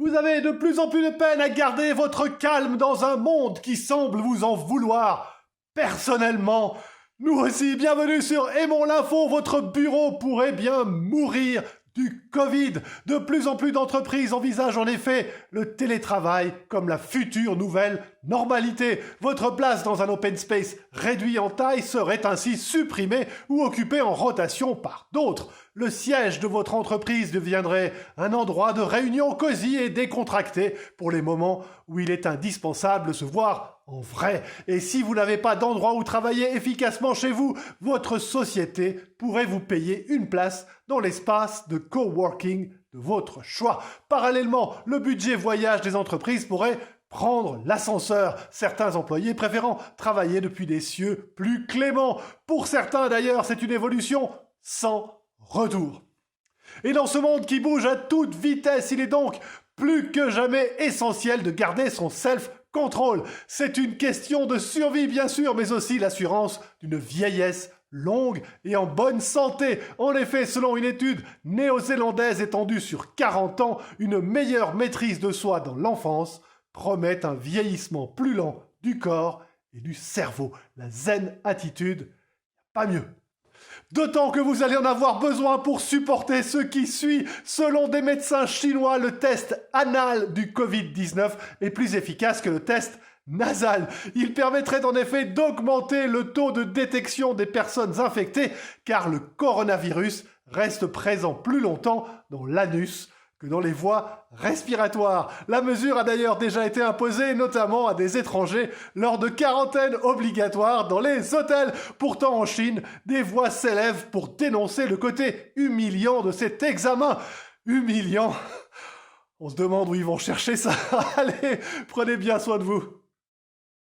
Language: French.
Vous avez de plus en plus de peine à garder votre calme dans un monde qui semble vous en vouloir. Personnellement, nous aussi, bienvenue sur Aimons l'Info, votre bureau pourrait bien mourir du Covid. De plus en plus d'entreprises envisagent en effet le télétravail comme la future nouvelle normalité. Votre place dans un open space réduit en taille serait ainsi supprimée ou occupée en rotation par d'autres. Le siège de votre entreprise deviendrait un endroit de réunion cosy et décontracté pour les moments où il est indispensable de se voir en vrai. Et si vous n'avez pas d'endroit où travailler efficacement chez vous, votre société pourrait vous payer une place dans l'espace de coworking de votre choix. Parallèlement, le budget voyage des entreprises pourrait prendre l'ascenseur, certains employés préférant travailler depuis des cieux plus cléments. Pour certains d'ailleurs, c'est une évolution sans retour. Et dans ce monde qui bouge à toute vitesse, il est donc plus que jamais essentiel de garder son self-control. C'est une question de survie bien sûr, mais aussi l'assurance d'une vieillesse longue et en bonne santé. En effet, selon une étude néo-zélandaise étendue sur 40 ans, une meilleure maîtrise de soi dans l'enfance promet un vieillissement plus lent du corps et du cerveau. La zen attitude, pas mieux. D'autant que vous allez en avoir besoin pour supporter ce qui suit. Selon des médecins chinois, le test anal du Covid-19 est plus efficace que le test nasal. Il permettrait en effet d'augmenter le taux de détection des personnes infectées car le coronavirus reste présent plus longtemps dans l'anus que dans les voies respiratoires. La mesure a d'ailleurs déjà été imposée, notamment à des étrangers, lors de quarantaines obligatoires dans les hôtels. Pourtant, en Chine, des voix s'élèvent pour dénoncer le côté humiliant de cet examen. Humiliant. On se demande où ils vont chercher ça. Allez, prenez bien soin de vous.